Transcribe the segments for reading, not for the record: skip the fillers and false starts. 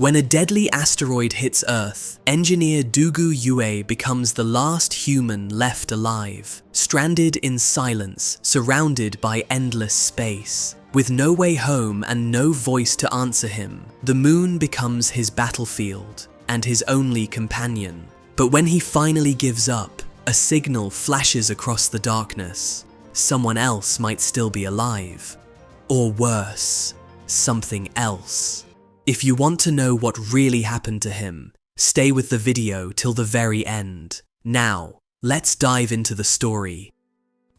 When a deadly asteroid hits Earth, engineer Dugu Yue becomes the last human left alive, stranded in silence, surrounded by endless space. With no way home and no voice to answer him, the moon becomes his battlefield and his only companion. But when he finally gives up, a signal flashes across the darkness. Someone else might still be alive. Or worse, something else. If you want to know what really happened to him, stay with the video till the very end. Now, let's dive into the story.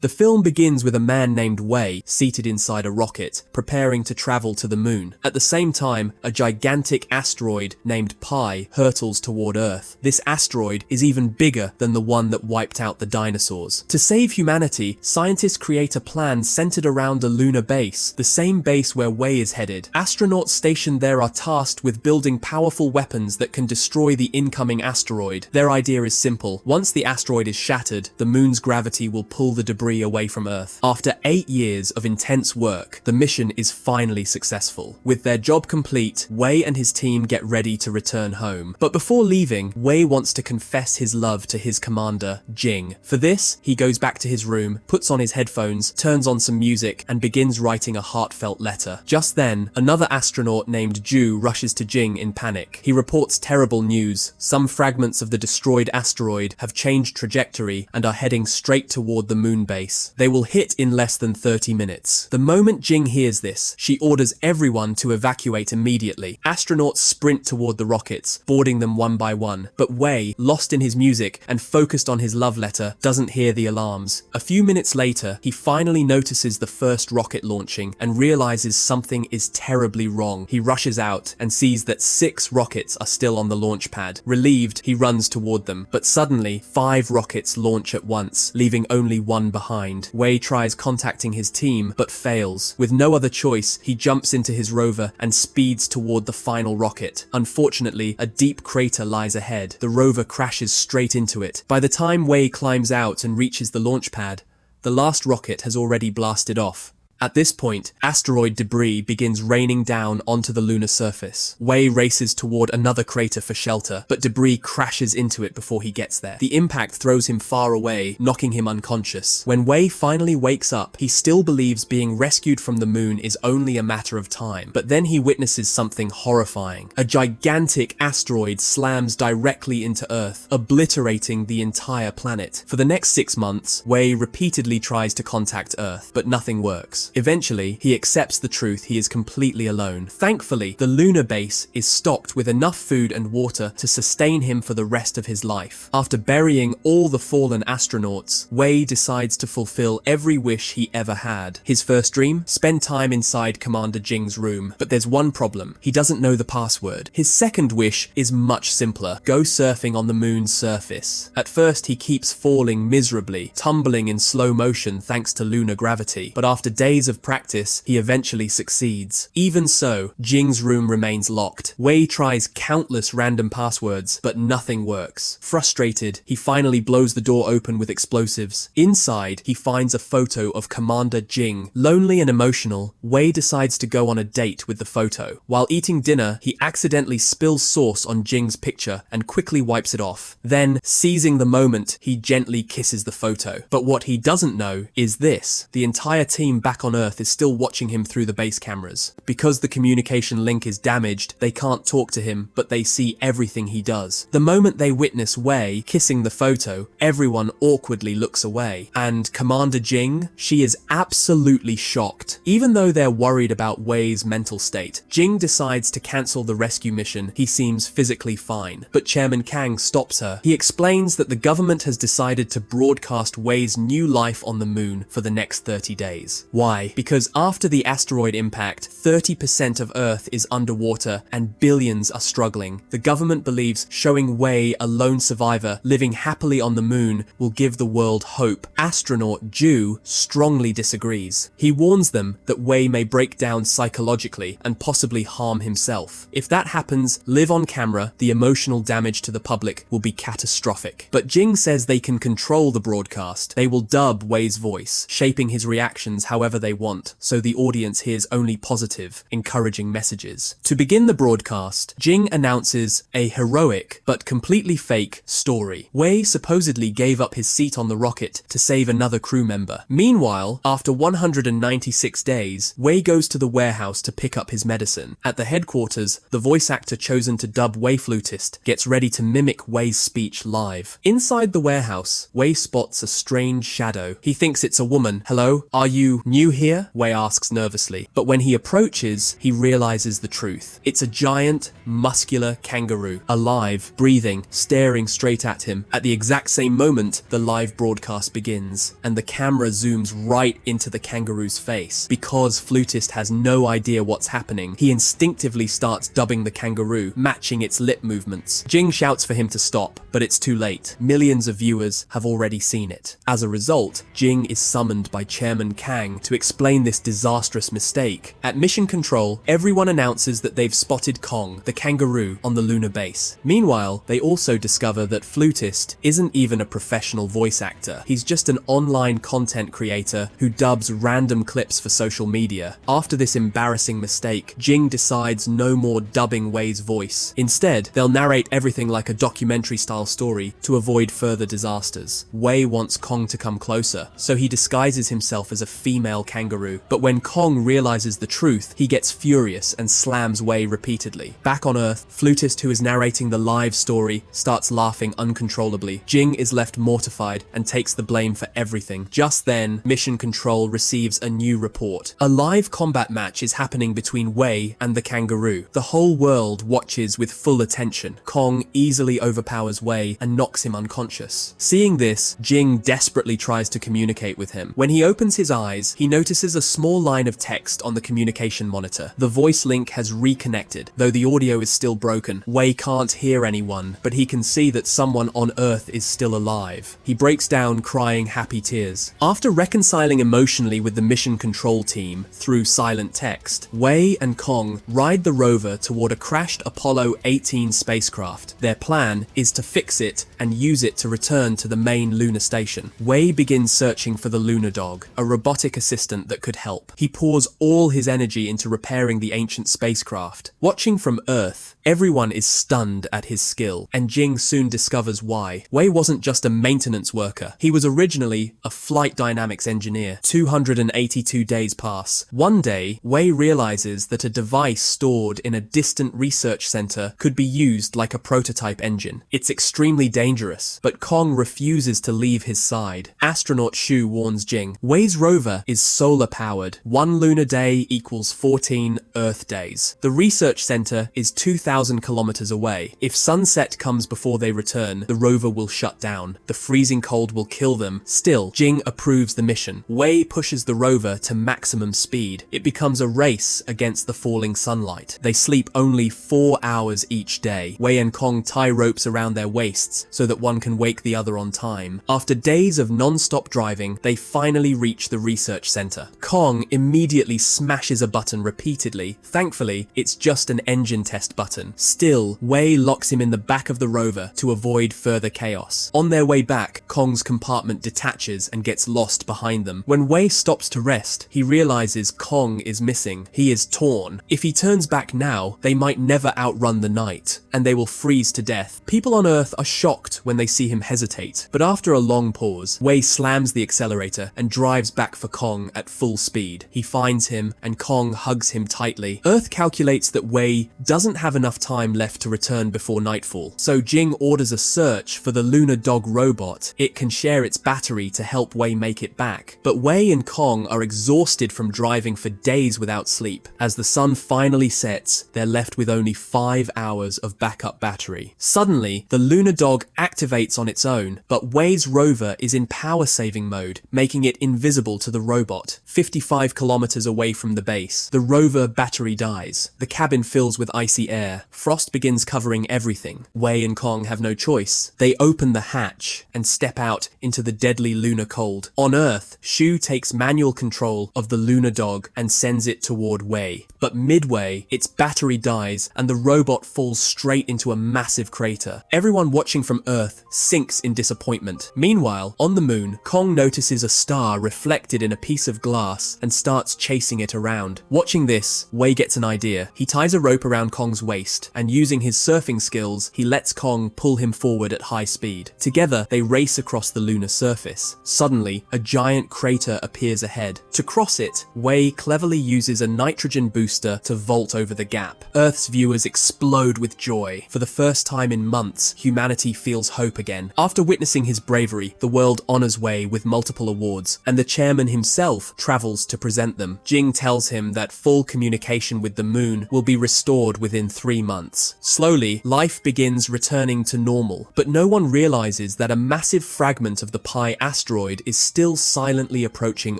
The film begins with a man named Wei seated inside a rocket, preparing to travel to the moon. At the same time, a gigantic asteroid named Pi hurtles toward Earth. This asteroid is even bigger than the one that wiped out the dinosaurs. To save humanity, scientists create a plan centered around a lunar base, the same base where Wei is headed. Astronauts stationed there are tasked with building powerful weapons that can destroy the incoming asteroid. Their idea is simple. Once the asteroid is shattered, the moon's gravity will pull the debris away from Earth. After 8 years of intense work, the mission is finally successful. With their job complete, Wei and his team get ready to return home. But before leaving, Wei wants to confess his love to his commander, Jing. For this, he goes back to his room, puts on his headphones, turns on some music, and begins writing a heartfelt letter. Just then, another astronaut named Ju rushes to Jing in panic. He reports terrible news. Some fragments of the destroyed asteroid have changed trajectory and are heading straight toward the moon base. They will hit in less than 30 minutes. The moment Jing hears this, she orders everyone to evacuate immediately. Astronauts sprint toward the rockets, boarding them one by one. But Wei, lost in his music and focused on his love letter, doesn't hear the alarms. A few minutes later, he finally notices the first rocket launching and realizes something is terribly wrong. He rushes out and sees that 6 rockets are still on the launch pad. Relieved, he runs toward them, but suddenly 5 rockets launch at once, leaving only one behind. Wei tries contacting his team, but fails. With no other choice, he jumps into his rover and speeds toward the final rocket. Unfortunately, a deep crater lies ahead. The rover crashes straight into it. By the time Wei climbs out and reaches the launch pad, the last rocket has already blasted off. At this point, asteroid debris begins raining down onto the lunar surface. Wei races toward another crater for shelter, but debris crashes into it before he gets there. The impact throws him far away, knocking him unconscious. When Wei finally wakes up, he still believes being rescued from the moon is only a matter of time. But then he witnesses something horrifying. A gigantic asteroid slams directly into Earth, obliterating the entire planet. For the next 6 months, Wei repeatedly tries to contact Earth, but nothing works. Eventually, he accepts the truth he is completely alone. Thankfully, the lunar base is stocked with enough food and water to sustain him for the rest of his life. After burying all the fallen astronauts, Wei decides to fulfill every wish he ever had. His first dream? Spend time inside Commander Jing's room. But there's one problem. He doesn't know the password. His second wish is much simpler. Go surfing on the moon's surface. At first, he keeps falling miserably, tumbling in slow motion thanks to lunar gravity. But after days of practice, he eventually succeeds. Even so, Jing's room remains locked. Wei tries countless random passwords, but nothing works. Frustrated, he finally blows the door open with explosives. Inside, he finds a photo of Commander Jing. Lonely and emotional, Wei decides to go on a date with the photo. While eating dinner, he accidentally spills sauce on Jing's picture and quickly wipes it off. Then, seizing the moment, he gently kisses the photo. But what he doesn't know is this: the entire team back on Earth is still watching him through the base cameras. Because the communication link is damaged, they can't talk to him, but they see everything he does. The moment they witness Wei kissing the photo, everyone awkwardly looks away. And Commander Jing? She is absolutely shocked. Even though they're worried about Wei's mental state, Jing decides to cancel the rescue mission. He seems physically fine. But Chairman Kang stops her. He explains that the government has decided to broadcast Wei's new life on the moon for the next 30 days. Why? Because after the asteroid impact, 30% of Earth is underwater and billions are struggling. The government believes showing Wei, a lone survivor, living happily on the moon will give the world hope. Astronaut Ju strongly disagrees. He warns them that Wei may break down psychologically and possibly harm himself. If that happens, live on camera, the emotional damage to the public will be catastrophic. But Jing says they can control the broadcast. They will dub Wei's voice, shaping his reactions however they they want, so the audience hears only positive, encouraging messages. To begin the broadcast, Jing announces a heroic, but completely fake, story. Wei supposedly gave up his seat on the rocket to save another crew member. Meanwhile, after 196 days, Wei goes to the warehouse to pick up his medicine. At the headquarters, the voice actor chosen to dub Wei Flutist gets ready to mimic Wei's speech live. Inside the warehouse, Wei spots a strange shadow. He thinks it's a woman. "Hello, are you new here?" Wei asks nervously. But when he approaches, he realizes the truth. It's a giant, muscular kangaroo, alive, breathing, staring straight at him. At the exact same moment, the live broadcast begins, and the camera zooms right into the kangaroo's face. Because Flutist has no idea what's happening, he instinctively starts dubbing the kangaroo, matching its lip movements. Jing shouts for him to stop, but it's too late. Millions of viewers have already seen it. As a result, Jing is summoned by Chairman Kang to explain this disastrous mistake. At Mission Control, everyone announces that they've spotted Kong, the kangaroo, on the lunar base. Meanwhile, they also discover that Flutist isn't even a professional voice actor. He's just an online content creator who dubs random clips for social media. After this embarrassing mistake, Jing decides no more dubbing Wei's voice. Instead, they'll narrate everything like a documentary-style story to avoid further disasters. Wei wants Kong to come closer, so he disguises himself as a female kangaroo. But when Kong realizes the truth, he gets furious and slams Wei repeatedly. Back on Earth, Flutist, who is narrating the live story, starts laughing uncontrollably. Jing is left mortified and takes the blame for everything. Just then, Mission Control receives a new report. A live combat match is happening between Wei and the kangaroo. The whole world watches with full attention. Kong easily overpowers Wei and knocks him unconscious. Seeing this, Jing desperately tries to communicate with him. When he opens his eyes, he notices a small line of text on the communication monitor. The voice link has reconnected, though the audio is still broken. Wei can't hear anyone, but he can see that someone on Earth is still alive. He breaks down, crying happy tears. After reconciling emotionally with the Mission Control team through silent text, Wei and Kong ride the rover toward a crashed Apollo 18 spacecraft. Their plan is to fix it and use it to return to the main lunar station. Wei begins searching for the lunar dog, a robotic assistant that could help. He pours all his energy into repairing the ancient spacecraft. Watching from Earth, everyone is stunned at his skill, and Jing soon discovers why. Wei wasn't just a maintenance worker. He was originally a flight dynamics engineer. 282 days pass. One day, Wei realizes that a device stored in a distant research center could be used like a prototype engine. It's extremely dangerous, but Kong refuses to leave his side. Astronaut Shu warns Jing, Wei's rover is solar powered. 1 lunar day equals 14 Earth days. The research center is 2,000 kilometers away. If sunset comes before they return, the rover will shut down. The freezing cold will kill them. Still, Jing approves the mission. Wei pushes the rover to maximum speed. It becomes a race against the falling sunlight. They sleep only 4 hours each day. Wei and Kong tie ropes around their waists so that one can wake the other on time. After days of non-stop driving, they finally reach the research center. Kong immediately smashes a button repeatedly. Thankfully, it's just an engine test button. Still, Wei locks him in the back of the rover to avoid further chaos. On their way back, Kong's compartment detaches and gets lost behind them. When Wei stops to rest, he realizes Kong is missing. He is torn. If he turns back now, they might never outrun the night, and they will freeze to death. People on Earth are shocked when they see him hesitate, but after a long pause, Wei slams the accelerator and drives back for Kong at full speed. He finds him, and Kong hugs him tightly. Earth calculates that Wei doesn't have enough time left to return before nightfall, so Jing orders a search for the lunar dog robot. It can share its battery to help Wei make it back. But Wei and Kong are exhausted from driving for days without sleep. As the sun finally sets, they're left with only 5 hours of backup battery. Suddenly, the lunar dog activates on its own, but Wei's rover is in power-saving mode, making it invisible to the robot. 55 kilometers away from the base, the rover battery dies. The cabin fills with icy air. Frost begins covering everything. Wei and Kong have no choice. They open the hatch and step out into the deadly lunar cold. On Earth, Shu takes manual control of the lunar dog and sends it toward Wei. But midway, its battery dies and the robot falls straight straight into a massive crater. Everyone watching from Earth sinks in disappointment. Meanwhile, on the moon, Kong notices a star reflected in a piece of glass and starts chasing it around. Watching this, Wei gets an idea. He ties a rope around Kong's waist, and using his surfing skills, he lets Kong pull him forward at high speed. Together, they race across the lunar surface. Suddenly, a giant crater appears ahead. To cross it, Wei cleverly uses a nitrogen booster to vault over the gap. Earth's viewers explode with joy. For the first time in months, humanity feels hope again. After witnessing his bravery, the world honors Wei with multiple awards, and the chairman himself travels to present them. Jing tells him that full communication with the moon will be restored within 3 months. Slowly, life begins returning to normal, but no one realizes that a massive fragment of the Pi asteroid is still silently approaching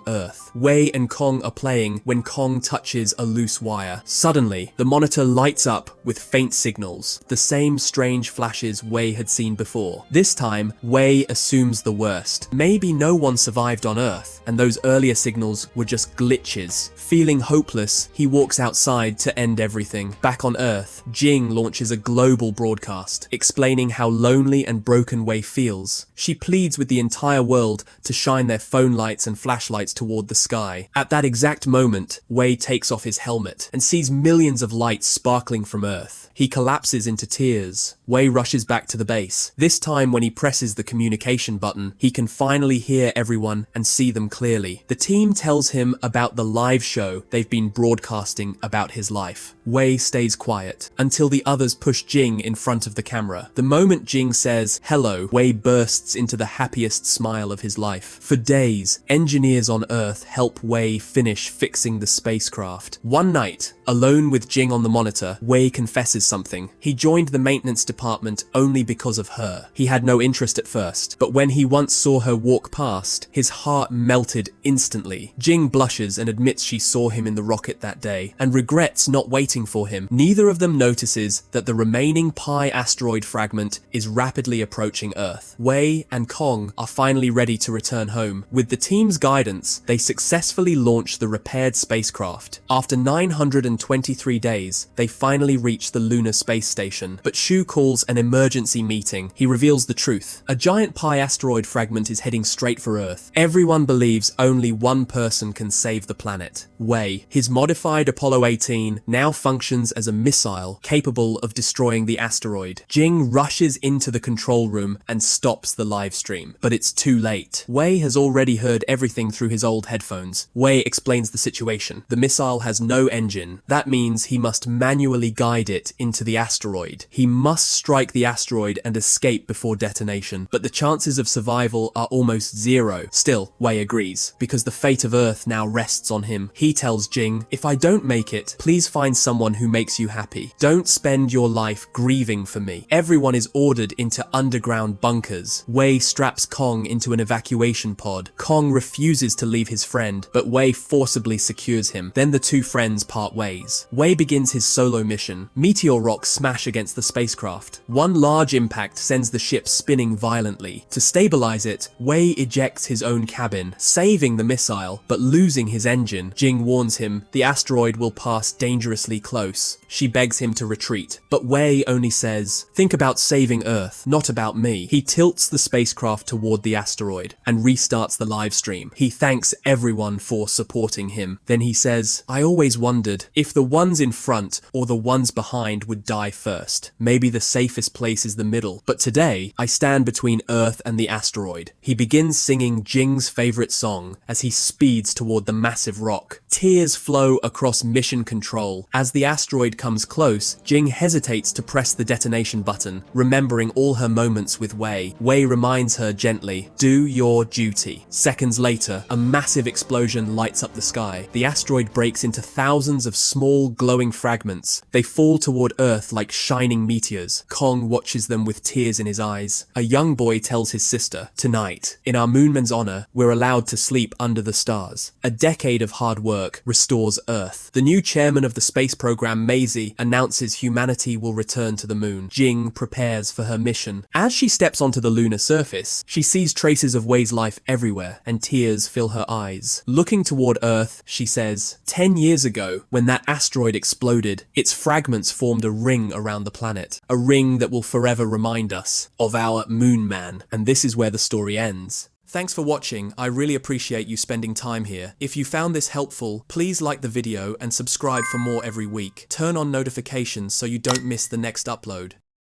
Earth. Wei and Kong are playing when Kong touches a loose wire. Suddenly, the monitor lights up with faint signals, the same strange flashes Wei had seen before. This time, Wei assumes the worst. Maybe no one survived on Earth, and those earlier signals were just glitches. Feeling hopeless, he walks outside to end everything. Back on Earth, Jing launches a global broadcast, explaining how lonely and broken Wei feels. She pleads with the entire world to shine their phone lights and flashlights toward the sky. At that exact moment, Wei takes off his helmet and sees millions of lights sparkling from Earth. He collapses into tears. Wei rushes back to the base. This time when he presses the communication button, he can finally hear everyone and see them clearly. The team tells him about the live show they've been broadcasting about his life. Wei stays quiet until the others push Jing in front of the camera. The moment Jing says hello, Wei bursts into the happiest smile of his life. For days, engineers on Earth help Wei finish fixing the spacecraft. One night, alone with Jing on the monitor, Wei confesses something. He joined the maintenance department only because of her. He had no interest at first, but when he once saw her walk past, his heart melted instantly. Jing blushes and admits she saw him in the rocket that day, and regrets not waiting for him. Neither of them notices that the remaining Pi asteroid fragment is rapidly approaching Earth. Wei and Kong are finally ready to return home. With the team's guidance, they successfully launch the repaired spacecraft. After 923 days, they finally reach the lunar space station, but Shu calls an emergency meeting. He reveals the truth. A giant Pi asteroid fragment is heading straight for Earth. Everyone believes only one person can save the planet: Wei. His modified Apollo 18 now functions as a missile capable of destroying the asteroid. Jing rushes into the control room and stops the live stream, but it's too late. Wei has already heard everything through his old headphones. Wei explains the situation. The missile has no engine. That means he must manually guide it into the asteroid. He must strike the asteroid and escape before detonation, but the chances of survival are almost zero. Still, Wei agrees, because the fate of Earth now rests on him. He tells Jing, "If I don't make it, please find someone who makes you happy. Don't spend your life grieving for me." Everyone is ordered into underground bunkers. Wei straps Kong into an evacuation pod. Kong refuses to leave his friend, but Wei forcibly secures him. Then the two friends part ways. Wei begins his solo mission. Meteor rocks smash against the spacecraft. One large impact sends the ship spinning violently. To stabilize it, Wei ejects his own cabin, saving the missile, but losing his engine. Jing warns him the asteroid will pass dangerously close. She begs him to retreat, but Wei only says, "Think about saving Earth, not about me." He tilts the spacecraft toward the asteroid and restarts the live stream. He thanks everyone for supporting him. Then he says, "I always wondered if the ones in front or the ones behind would die first. Maybe the safest place is the middle. But today, I stand between Earth and the asteroid." He begins singing Jing's favorite song as he speeds toward the massive rock. Tears flow across mission control. As the asteroid comes close, Jing hesitates to press the detonation button, remembering all her moments with Wei. Wei reminds her gently, "Do your duty." Seconds later, a massive explosion lights up the sky. The asteroid breaks into thousands of small, glowing fragments. They fall toward Earth like shining meteors. Kong watches them with tears in his eyes. A young boy tells his sister, "Tonight, in our moonman's honor, we're allowed to sleep under the stars." A decade of hard work work restores Earth. The new chairman of the space program, Maisie, announces humanity will return to the moon. Jing prepares for her mission. As she steps onto the lunar surface, she sees traces of Wei's life everywhere, and tears fill her eyes. Looking toward Earth, she says, 10 years ago, when that asteroid exploded, its fragments formed a ring around the planet. A ring that will forever remind us of our Moon Man. And this is where the story ends. Thanks for watching. I really appreciate you spending time here. If you found this helpful, please like the video and subscribe for more every week. Turn on notifications so you don't miss the next upload.